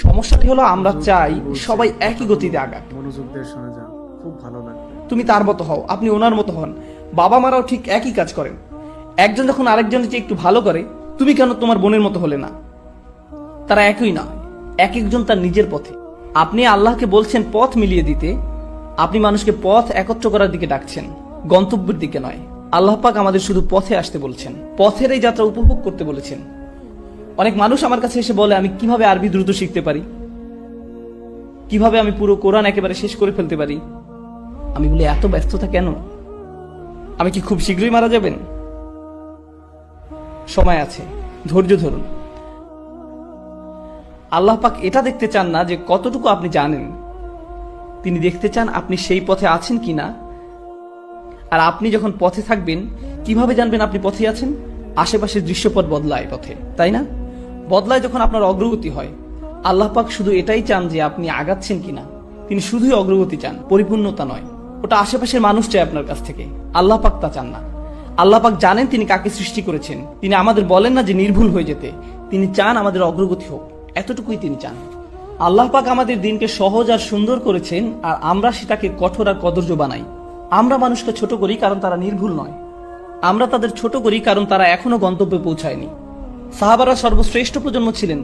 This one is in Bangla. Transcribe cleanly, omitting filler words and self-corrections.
সমস্যাটি হলো আমরা চাই সবাই একই গতিতে আগাক। মনোযোগ দিয়ে শুনে যান, খুব ভালো লাগবে। তুমি তার মতো হও, আপনি ওনার মতো হন। বাবা মারাও ঠিক একই কাজ করেন। একজন যখন আরেকজনের চেয়ে একটু ভালো করে, তুমি কেন তোমার বোনের মতো হলে না? তারা একই নয়, এক একজন তার নিজের পথে। আপনি আল্লাহকে বলছেন পথ মিলিয়ে দিতে, আপনি মানুষকে পথ একত্র করার দিকে ডাকছেন, গন্তব্যের দিকে নয়। আল্লাহ পাক আমাদের শুধু পথে আসতে বলছেন, পথের এই যাত্রা উপভোগ করতে বলেছেন। অনেক মানুষ আমার কাছে এসে বলে, আমি কিভাবে আরবি দ্রুত শিখতে পারি, কিভাবে আমি পুরো কোরআন একেবারে শেষ করে ফেলতে পারি। আমি বলি, এত ব্যস্ততা কেন? আমি কি খুব শীঘ্রই মারা যাবেন? সময় আছে, ধৈর্য ধরুন। আল্লাহ পাক এটা দেখতে চান না যে কতটুকু আপনি জানেন, তিনি দেখতে চান আপনি সেই পথে আছেন কিনা। আর আপনি যখন পথে থাকবেন, কিভাবে জানবেন আপনি পথে আছেন? আশেপাশের দৃশ্যপট বদলায় পথে, তাই না? বদলায় যখন আপনার অগ্রগতি হয়। আল্লাহ পাক শুধু এটাই চান যে আপনি আগাচ্ছেন কিনা। তিনি শুধুই অগ্রগতি চান, পরিপূর্ণতা নয়। ওটা আশেপাশের মানুষ চায় আপনার কাছ থেকে, আল্লাহ পাক তা চান না। আল্লাহ পাক জানেন তিনি কাকে সৃষ্টি করেছেন। তিনি আমাদের বলেন না যে নির্ভুল হয়ে যেতে, তিনি চান আমাদের অগ্রগতি হোক, এতটুকুই তিনি চান। আল্লাহ পাক আমাদের দিনকে সহজ আর সুন্দর করেছেন, আর আমরা সেটাকে কঠোর আর কদর্য বানাই। আমরা মানুষকে ছোট করি কারণ তারা নির্ভুল নয়, আমরা তাদের ছোট করি কারণ তারা এখনো গন্তব্যে পৌঁছায়নি। সাহাবারা সর্বশ্রেষ্ঠ প্রজন্ম ছিলেন,